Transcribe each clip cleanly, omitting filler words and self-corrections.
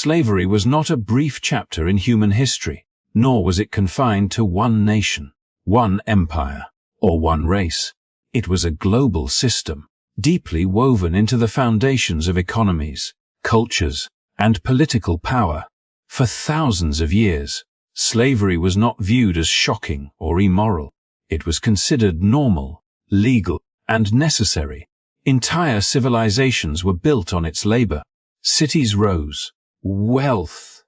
Slavery was not a brief chapter in human history, nor was it confined to one nation, one empire, or one race. It was a global system, deeply woven into the foundations of economies, cultures, and political power. For thousands of years, slavery was not viewed as shocking or immoral. It was considered normal, legal, and necessary. Entire civilizations were built on its labor. Cities rose, wealth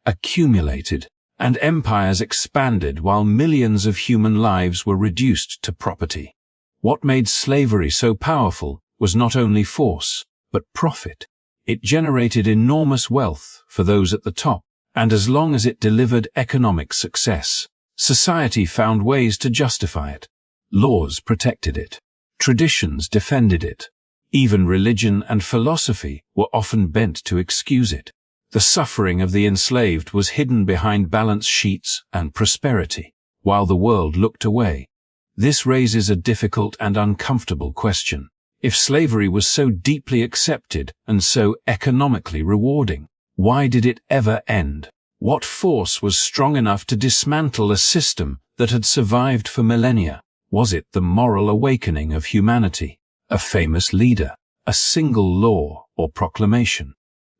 accumulated, and empires expanded while millions of human lives were reduced to property. What made slavery so powerful was not only force, but profit. It generated enormous wealth for those at the top, and as long as it delivered economic success, society found ways to justify it. Laws protected it. Traditions defended it. Even religion and philosophy were often bent to excuse it. The suffering of the enslaved was hidden behind balance sheets and prosperity, while the world looked away. This raises a difficult and uncomfortable question. If slavery was so deeply accepted and so economically rewarding, why did it ever end? What force was strong enough to dismantle a system that had survived for millennia? Was it the moral awakening of humanity, a famous leader, a single law or proclamation?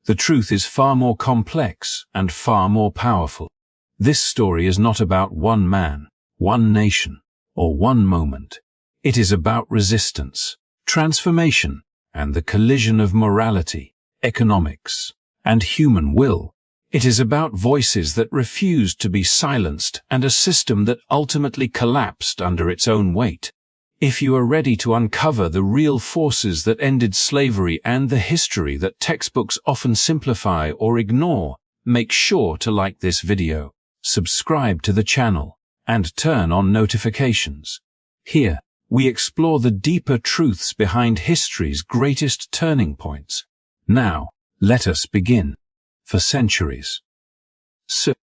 The truth is far more complex and far more powerful. This story is not about one man, one nation, or one moment. It is about resistance, transformation, and the collision of morality, economics, and human will. It is about voices that refused to be silenced and a system that ultimately collapsed under its own weight. If you are ready to uncover the real forces that ended slavery and the history that textbooks often simplify or ignore, make sure to like this video, subscribe to the channel, and turn on notifications. Here, we explore the deeper truths behind history's greatest turning points. Now, let us begin. For centuries,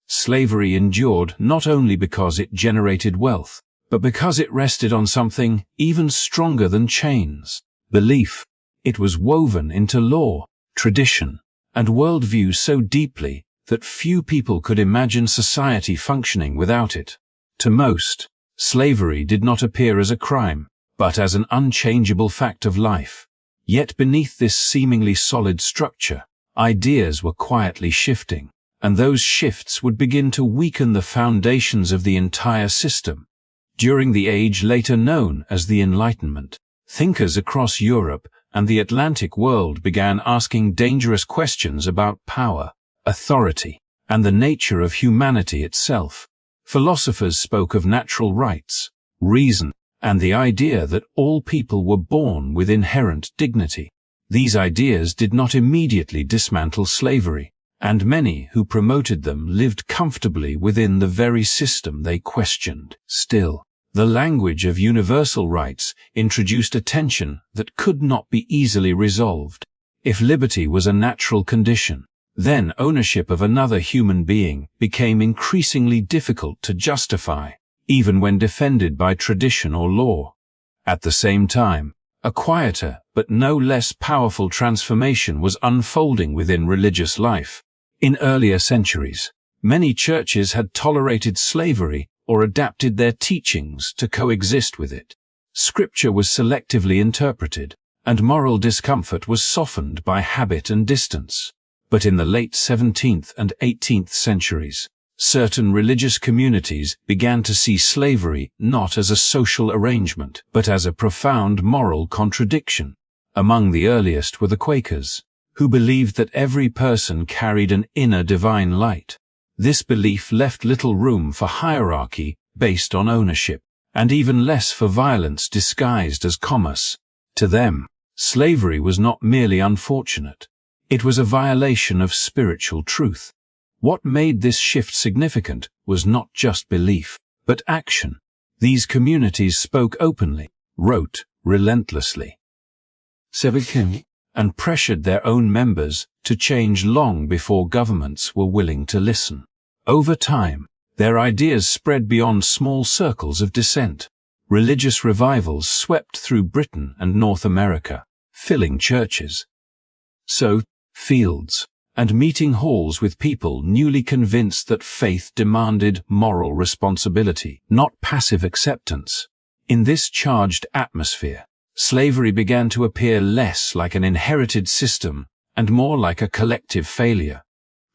slavery endured not only because it generated wealth, but because it rested on something even stronger than chains: belief. It was woven into law, tradition, and worldview so deeply that few people could imagine society functioning without it. To most, slavery did not appear as a crime, but as an unchangeable fact of life. Yet beneath this seemingly solid structure, ideas were quietly shifting, and those shifts would begin to weaken the foundations of the entire system. During the age later known as the Enlightenment, thinkers across Europe and the Atlantic world began asking dangerous questions about power, authority, and the nature of humanity itself. Philosophers spoke of natural rights, reason, and the idea that all people were born with inherent dignity. These ideas did not immediately dismantle slavery, and many who promoted them lived comfortably within the very system they questioned. Still, the language of universal rights introduced a tension that could not be easily resolved. If liberty was a natural condition, then ownership of another human being became increasingly difficult to justify, even when defended by tradition or law. At the same time, a quieter but no less powerful transformation was unfolding within religious life. In earlier centuries, many churches had tolerated slavery or adapted their teachings to coexist with it. Scripture was selectively interpreted, and moral discomfort was softened by habit and distance. But in the late 17th and 18th centuries, certain religious communities began to see slavery not as a social arrangement, but as a profound moral contradiction. Among the earliest were the Quakers, who believed that every person carried an inner divine light. This belief left little room for hierarchy based on ownership, and even less for violence disguised as commerce. To them, slavery was not merely unfortunate. It was a violation of spiritual truth. What made this shift significant was not just belief, but action. These communities spoke openly, wrote relentlessly, and pressured their own members to change long before governments were willing to listen. Over time, their ideas spread beyond small circles of dissent. Religious revivals swept through Britain and North America, filling churches, fields, and meeting halls with people newly convinced that faith demanded moral responsibility, not passive acceptance. In this charged atmosphere, slavery began to appear less like an inherited system and more like a collective failure.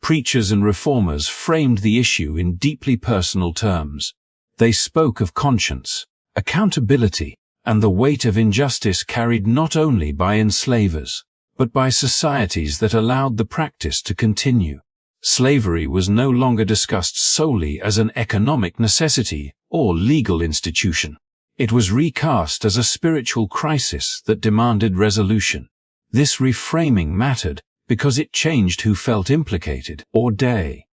Preachers and reformers framed the issue in deeply personal terms. They spoke of conscience, accountability, and the weight of injustice carried not only by enslavers, but by societies that allowed the practice to continue. Slavery was no longer discussed solely as an economic necessity or legal institution. It was recast as a spiritual crisis that demanded resolution. This reframing mattered because it changed who felt implicated or day.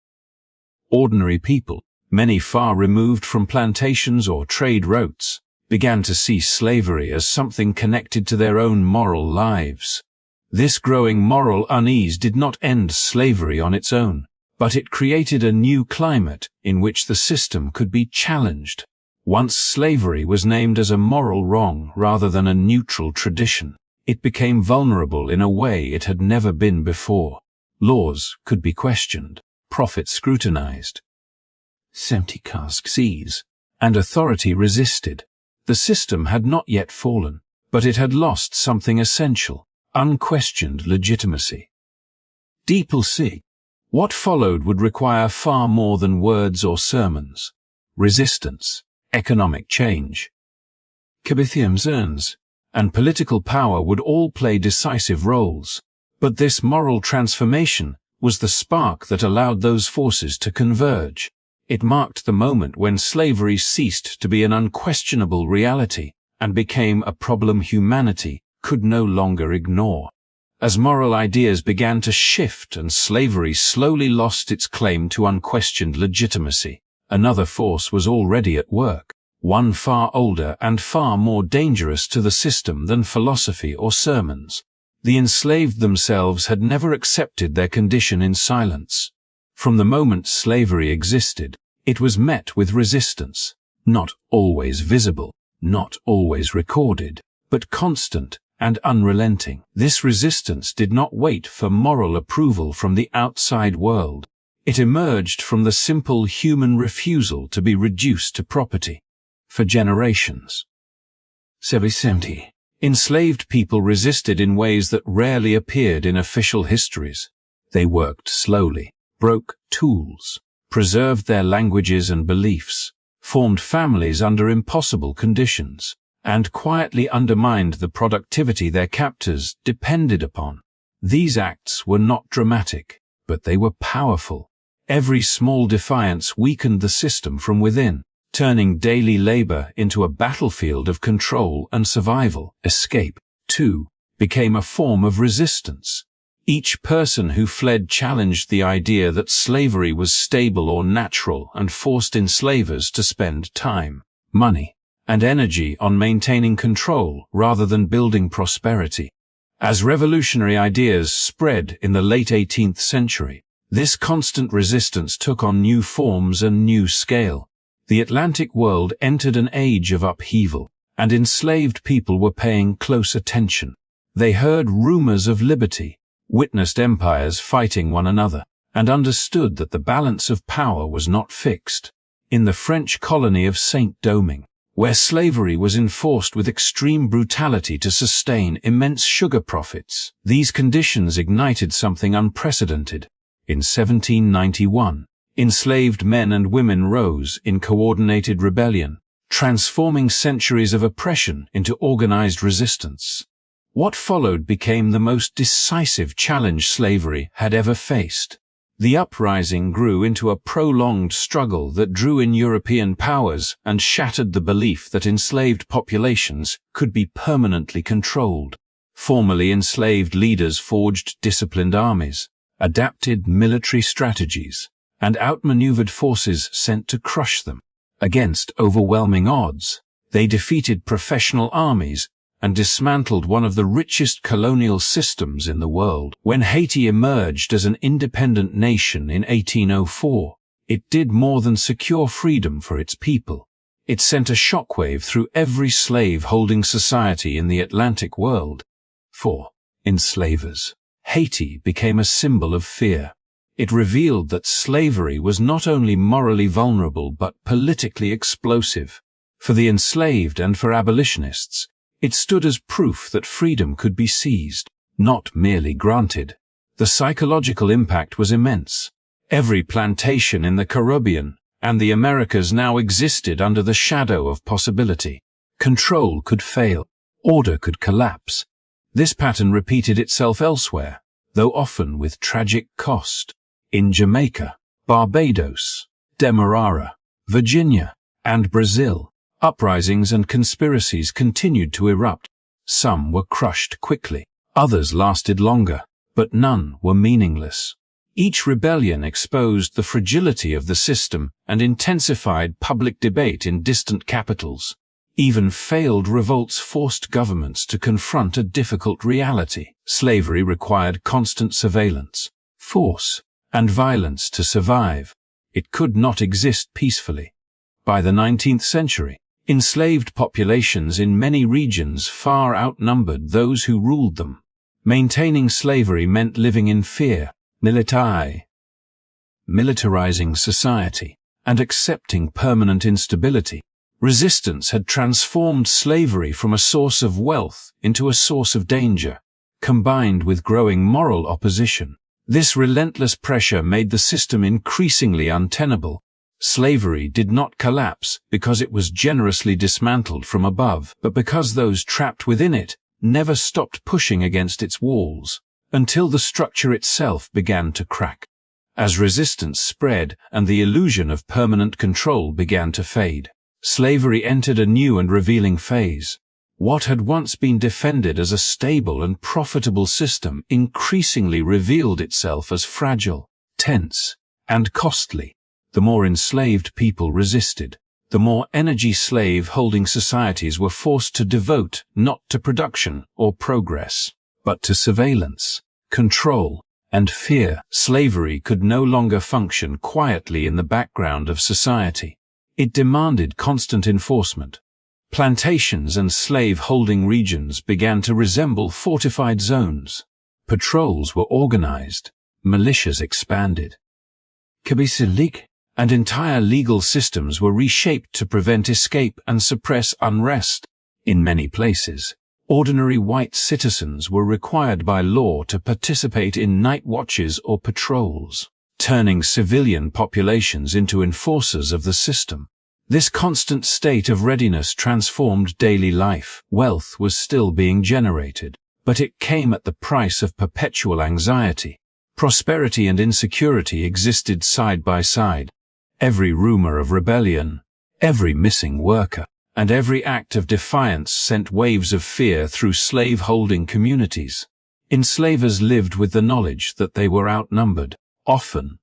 Ordinary people, many far removed from plantations or trade routes, began to see slavery as something connected to their own moral lives. This growing moral unease did not end slavery on its own, but it created a new climate in which the system could be challenged. Once slavery was named as a moral wrong rather than a neutral tradition, it became vulnerable in a way it had never been before. Laws could be questioned, profits scrutinized, empty casks seized, and authority resisted. The system had not yet fallen, but it had lost something essential: unquestioned legitimacy. Deeple C. What followed would require far more than words or sermons. Resistance, economic change, and political power would all play decisive roles. But this moral transformation was the spark that allowed those forces to converge. It marked the moment when slavery ceased to be an unquestionable reality and became a problem humanity could no longer ignore. As moral ideas began to shift and slavery slowly lost its claim to unquestioned legitimacy, another force was already at work, one far older and far more dangerous to the system than philosophy or sermons. The enslaved themselves had never accepted their condition in silence. From the moment slavery existed, it was met with resistance, not always visible, not always recorded, but constant and unrelenting. This resistance did not wait for moral approval from the outside world. It emerged from the simple human refusal to be reduced to property. For generations, enslaved people resisted in ways that rarely appeared in official histories. They worked slowly, broke tools, preserved their languages and beliefs, formed families under impossible conditions, and quietly undermined the productivity their captors depended upon. These acts were not dramatic, but they were powerful. Every small defiance weakened the system from within, turning daily labor into a battlefield of control and survival. Escape, too, became a form of resistance. Each person who fled challenged the idea that slavery was stable or natural and forced enslavers to spend time, money, and energy on maintaining control rather than building prosperity. As revolutionary ideas spread in the late 18th century, this constant resistance took on new forms and new scale. The Atlantic world entered an age of upheaval, and enslaved people were paying close attention. They heard rumors of liberty, witnessed empires fighting one another, and understood that the balance of power was not fixed. In the French colony of Saint-Domingue, where slavery was enforced with extreme brutality to sustain immense sugar profits, these conditions ignited something unprecedented. In 1791, enslaved men and women rose in coordinated rebellion, transforming centuries of oppression into organized resistance. What followed became the most decisive challenge slavery had ever faced. The uprising grew into a prolonged struggle that drew in European powers and shattered the belief that enslaved populations could be permanently controlled. Formerly enslaved leaders forged disciplined armies, adapted military strategies, and outmaneuvered forces sent to crush them. Against overwhelming odds, they defeated professional armies and dismantled one of the richest colonial systems in the world. When Haiti emerged as an independent nation in 1804, it did more than secure freedom for its people. It sent a shockwave through every slave-holding society in the Atlantic world. For enslavers, Haiti became a symbol of fear. It revealed that slavery was not only morally vulnerable but politically explosive. For the enslaved and for abolitionists, it stood as proof that freedom could be seized, not merely granted. The psychological impact was immense. Every plantation in the Caribbean and the Americas now existed under the shadow of possibility. Control could fail. Order could collapse. This pattern repeated itself elsewhere, though often with tragic cost. In Jamaica, Barbados, Demerara, Virginia, and Brazil, uprisings and conspiracies continued to erupt. Some were crushed quickly, others lasted longer, but none were meaningless. Each rebellion exposed the fragility of the system and intensified public debate in distant capitals. Even failed revolts forced governments to confront a difficult reality. Slavery required constant surveillance, force, and violence to survive. It could not exist peacefully. By the 19th century, enslaved populations in many regions far outnumbered those who ruled them. Maintaining slavery meant living in fear, militarizing society, and accepting permanent instability. Resistance had transformed slavery from a source of wealth into a source of danger, combined with growing moral opposition. This relentless pressure made the system increasingly untenable. Slavery did not collapse because it was generously dismantled from above, but because those trapped within it never stopped pushing against its walls, until the structure itself began to crack. As resistance spread and the illusion of permanent control began to fade, slavery entered a new and revealing phase. What had once been defended as a stable and profitable system increasingly revealed itself as fragile, tense, and costly. The more enslaved people resisted, the more energy slave-holding societies were forced to devote not to production or progress, but to surveillance, control, and fear. Slavery could no longer function quietly in the background of society. It demanded constant enforcement. Plantations and slave-holding regions began to resemble fortified zones. Patrols were organized, militias expanded. And entire legal systems were reshaped to prevent escape and suppress unrest. In many places, ordinary white citizens were required by law to participate in night watches or patrols, turning civilian populations into enforcers of the system. This constant state of readiness transformed daily life. Wealth was still being generated, but it came at the price of perpetual anxiety. Prosperity and insecurity existed side by side. Every rumor of rebellion, every missing worker, and every act of defiance sent waves of fear through slave-holding communities. Enslavers lived with the knowledge that they were outnumbered, often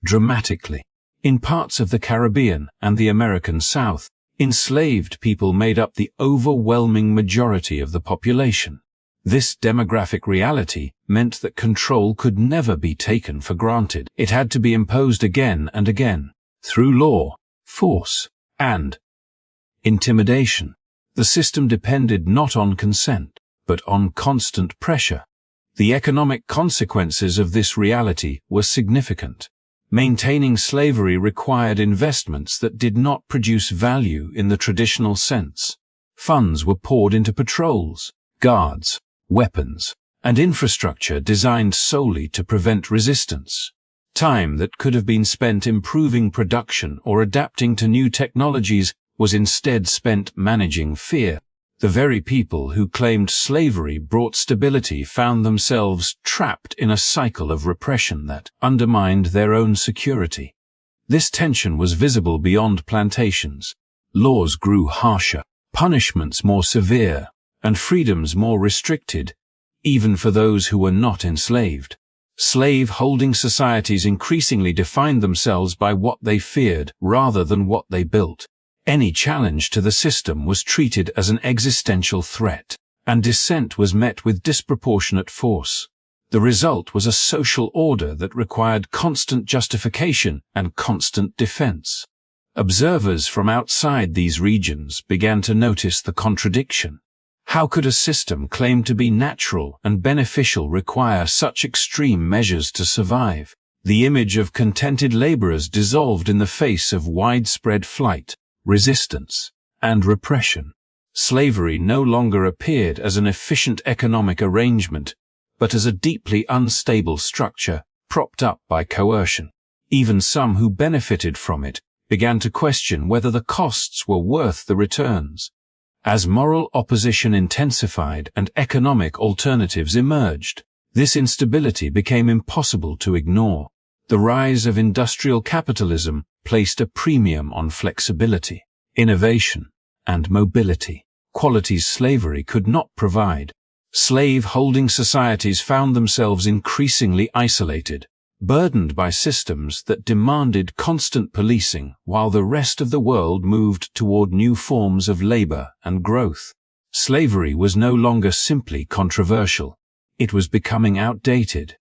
dramatically. In parts of the Caribbean and the American South, enslaved people made up the overwhelming majority of the population. This demographic reality meant that control could never be taken for granted. It had to be imposed again and again, through law, force, and intimidation. The system depended not on consent, but on constant pressure. The economic consequences of this reality were significant. Maintaining slavery required investments that did not produce value in the traditional sense. Funds were poured into patrols, guards, weapons, and infrastructure designed solely to prevent resistance. Time that could have been spent improving production or adapting to new technologies was instead spent managing fear. The very people who claimed slavery brought stability found themselves trapped in a cycle of repression that undermined their own security. This tension was visible beyond plantations. Laws grew harsher, punishments more severe, and freedoms more restricted, even for those who were not enslaved. Slave-holding societies increasingly defined themselves by what they feared rather than what they built. Any challenge to the system was treated as an existential threat, and dissent was met with disproportionate force. The result was a social order that required constant justification and constant defense. Observers from outside these regions began to notice the contradiction. How could a system claimed to be natural and beneficial require such extreme measures to survive? The image of contented laborers dissolved in the face of widespread flight, resistance, and repression. Slavery no longer appeared as an efficient economic arrangement, but as a deeply unstable structure propped up by coercion. Even some who benefited from it began to question whether the costs were worth the returns. As moral opposition intensified and economic alternatives emerged, this instability became impossible to ignore. The rise of industrial capitalism placed a premium on flexibility, innovation, and mobility, qualities slavery could not provide. Slave-holding societies found themselves increasingly isolated, burdened by systems that demanded constant policing while the rest of the world moved toward new forms of labor and growth. Slavery was no longer simply controversial. It was becoming outdated.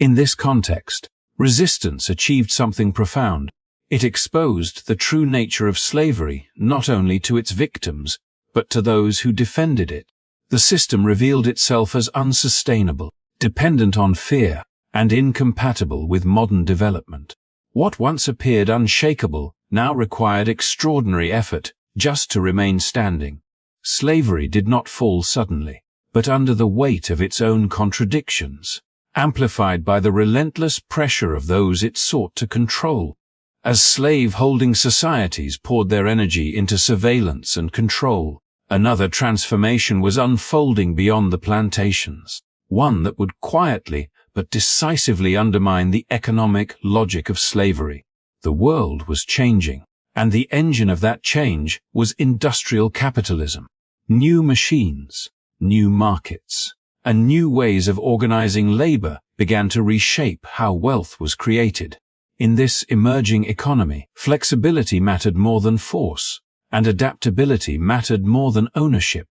In this context, resistance achieved something profound. It exposed the true nature of slavery not only to its victims, but to those who defended it. The system revealed itself as unsustainable, dependent on fear, and incompatible with modern development. What once appeared unshakable now required extraordinary effort just to remain standing. Slavery did not fall suddenly, but under the weight of its own contradictions, amplified by the relentless pressure of those it sought to control. As slave-holding societies poured their energy into surveillance and control, another transformation was unfolding beyond the plantations, one that would quietly but decisively undermine the economic logic of slavery. The world was changing, and the engine of that change was industrial capitalism. New machines, new markets, and new ways of organizing labor began to reshape how wealth was created. In this emerging economy, flexibility mattered more than force, and adaptability mattered more than ownership.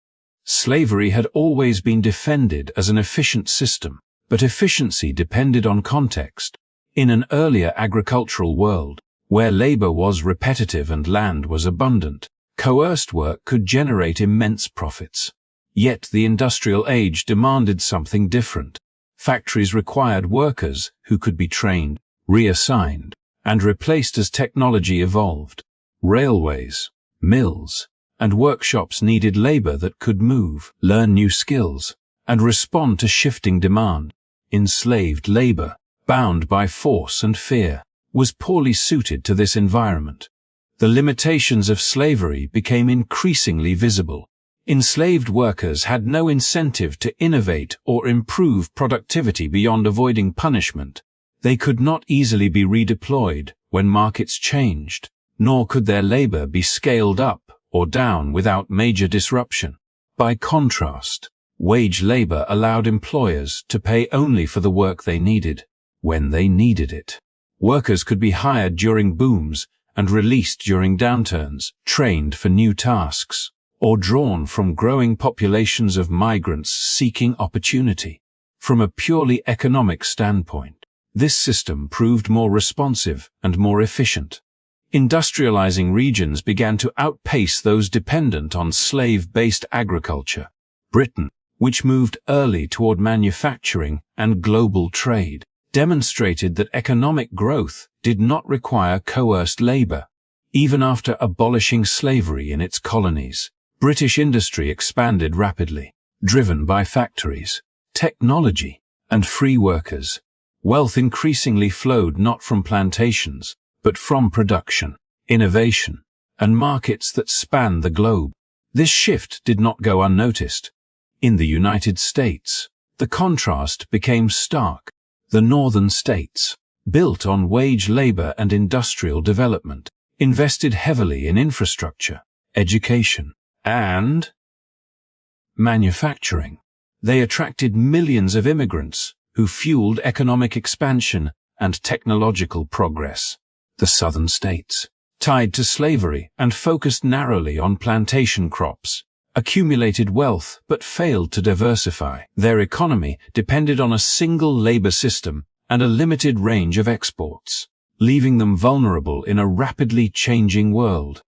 Slavery had always been defended as an efficient system, but efficiency depended on context. In an earlier agricultural world, where labor was repetitive and land was abundant, coerced work could generate immense profits. Yet the industrial age demanded something different. Factories required workers who could be trained, reassigned, and replaced as technology evolved. Railways, mills, and workshops needed labor that could move, learn new skills, and respond to shifting demand. Enslaved labor, bound by force and fear, was poorly suited to this environment. The limitations of slavery became increasingly visible. Enslaved workers had no incentive to innovate or improve productivity beyond avoiding punishment. They could not easily be redeployed when markets changed, nor could their labor be scaled up or down without major disruption. By contrast, wage labor allowed employers to pay only for the work they needed, when they needed it. Workers could be hired during booms and released during downturns, trained for new tasks, or drawn from growing populations of migrants seeking opportunity. From a purely economic standpoint, this system proved more responsive and more efficient. Industrializing regions began to outpace those dependent on slave-based agriculture. Britain, which moved early toward manufacturing and global trade, demonstrated that economic growth did not require coerced labor. Even after abolishing slavery in its colonies, British industry expanded rapidly, driven by factories, technology, and free workers. Wealth increasingly flowed not from plantations, but from production, innovation, and markets that spanned the globe. This shift did not go unnoticed. In the United States, the contrast became stark. The northern states, built on wage labor and industrial development, invested heavily in infrastructure, education, and manufacturing. They attracted millions of immigrants who fueled economic expansion and technological progress. The southern states, tied to slavery and focused narrowly on plantation crops, accumulated wealth but failed to diversify. Their economy depended on a single labor system and a limited range of exports, leaving them vulnerable in a rapidly changing world.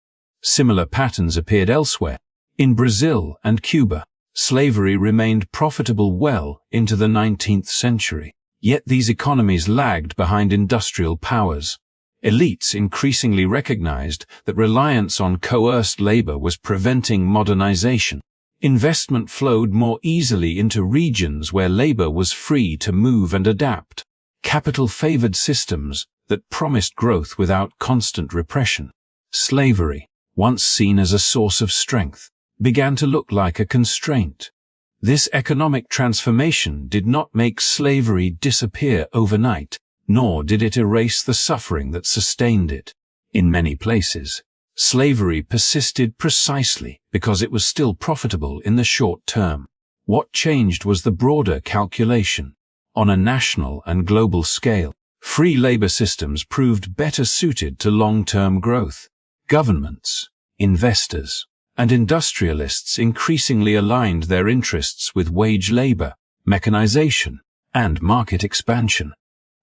Similar patterns appeared elsewhere. In Brazil and Cuba, Slavery remained profitable well into the 19th century. Yet these economies lagged behind industrial powers. Elites increasingly recognized that reliance on coerced labor was preventing modernization. Investment flowed more easily into regions where labor was free to move and adapt. Capital favored systems that promised growth without constant repression. Slavery, once seen as a source of strength, began to look like a constraint. This economic transformation did not make slavery disappear overnight, nor did it erase the suffering that sustained it. In many places, slavery persisted precisely because it was still profitable in the short term. What changed was the broader calculation. On a national and global scale, free labor systems proved better suited to long-term growth. Governments, investors, and industrialists increasingly aligned their interests with wage labor, mechanization, and market expansion.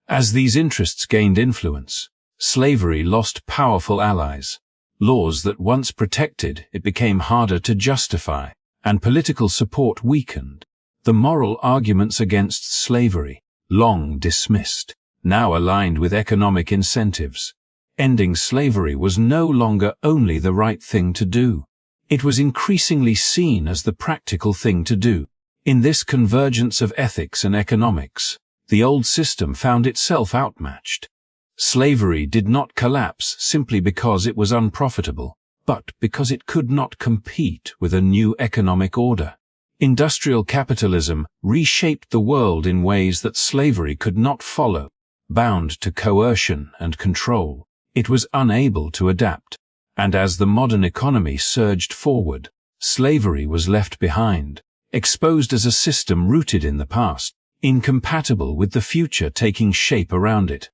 As these interests gained influence, slavery lost powerful allies. Laws that once protected it became harder to justify, and political support weakened. The moral arguments against slavery, long dismissed, now aligned with economic incentives. Ending slavery was no longer only the right thing to do. It was increasingly seen as the practical thing to do. In this convergence of ethics and economics, the old system found itself outmatched. Slavery did not collapse simply because it was unprofitable, but because it could not compete with a new economic order. Industrial capitalism reshaped the world in ways that slavery could not follow. Bound to coercion and control, it was unable to adapt. And as the modern economy surged forward, slavery was left behind, exposed as a system rooted in the past, incompatible with the future taking shape around it.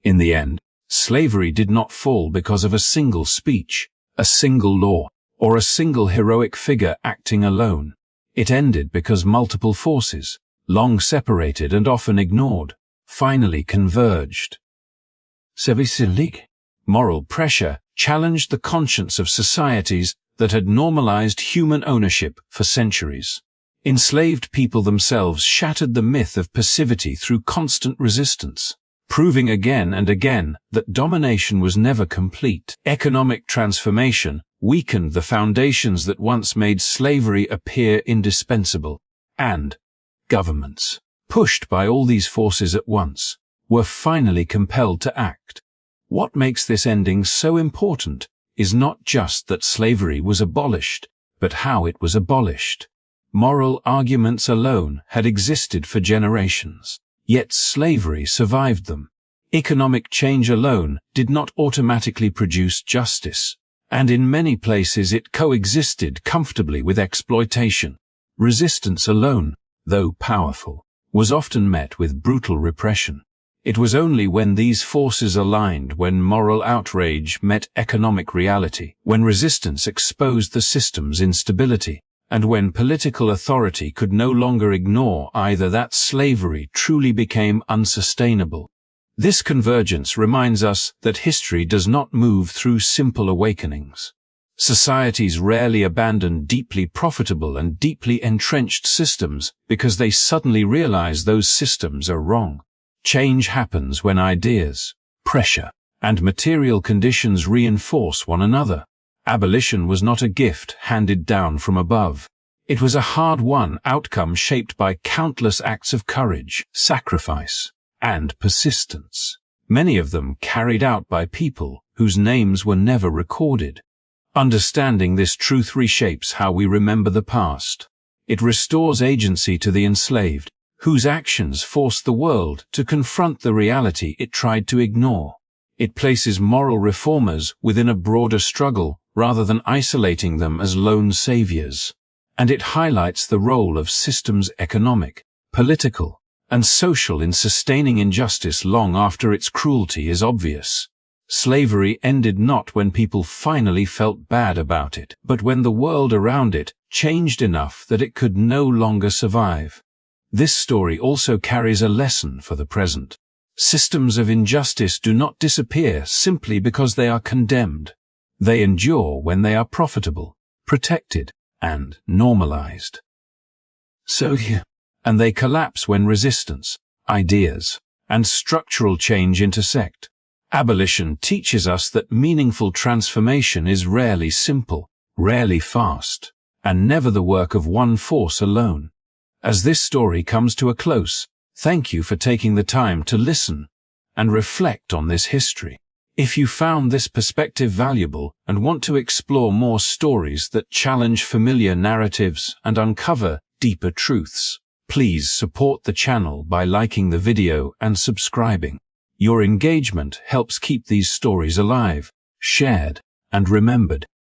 In the end, slavery did not fall because of a single speech, a single law, or a single heroic figure acting alone. It ended because multiple forces, long separated and often ignored, finally converged. Moral pressure challenged the conscience of societies that had normalized human ownership for centuries. Enslaved people themselves shattered the myth of passivity through constant resistance, proving again and again that domination was never complete. Economic transformation weakened the foundations that once made slavery appear indispensable, and governments, pushed by all these forces at once, were finally compelled to act. What makes this ending so important is not just that slavery was abolished, but how it was abolished. Moral arguments alone had existed for generations, yet slavery survived them. Economic change alone did not automatically produce justice, and in many places it coexisted comfortably with exploitation. Resistance alone, though powerful, was often met with brutal repression. It was only when these forces aligned, when moral outrage met economic reality, when resistance exposed the system's instability, and when political authority could no longer ignore either, that slavery truly became unsustainable. This convergence reminds us that history does not move through simple awakenings. Societies rarely abandon deeply profitable and deeply entrenched systems because they suddenly realize those systems are wrong. Change happens when ideas, pressure, and material conditions reinforce one another. Abolition was not a gift handed down from above. It was a hard-won outcome shaped by countless acts of courage, sacrifice, and persistence, many of them carried out by people whose names were never recorded. Understanding this truth reshapes how we remember the past. It restores agency to the enslaved, whose actions forced the world to confront the reality it tried to ignore. It places moral reformers within a broader struggle rather than isolating them as lone saviors. And it highlights the role of systems economic, political, and social in sustaining injustice long after its cruelty is obvious. Slavery ended not when people finally felt bad about it, but when the world around it changed enough that it could no longer survive. This story also carries a lesson for the present. Systems of injustice do not disappear simply because they are condemned. They endure when they are profitable, protected, and normalized. And they collapse when resistance, ideas, and structural change intersect. Abolition teaches us that meaningful transformation is rarely simple, rarely fast, and never the work of one force alone. As this story comes to a close, thank you for taking the time to listen and reflect on this history. If you found this perspective valuable and want to explore more stories that challenge familiar narratives and uncover deeper truths, please support the channel by liking the video and subscribing. Your engagement helps keep these stories alive, shared, and remembered.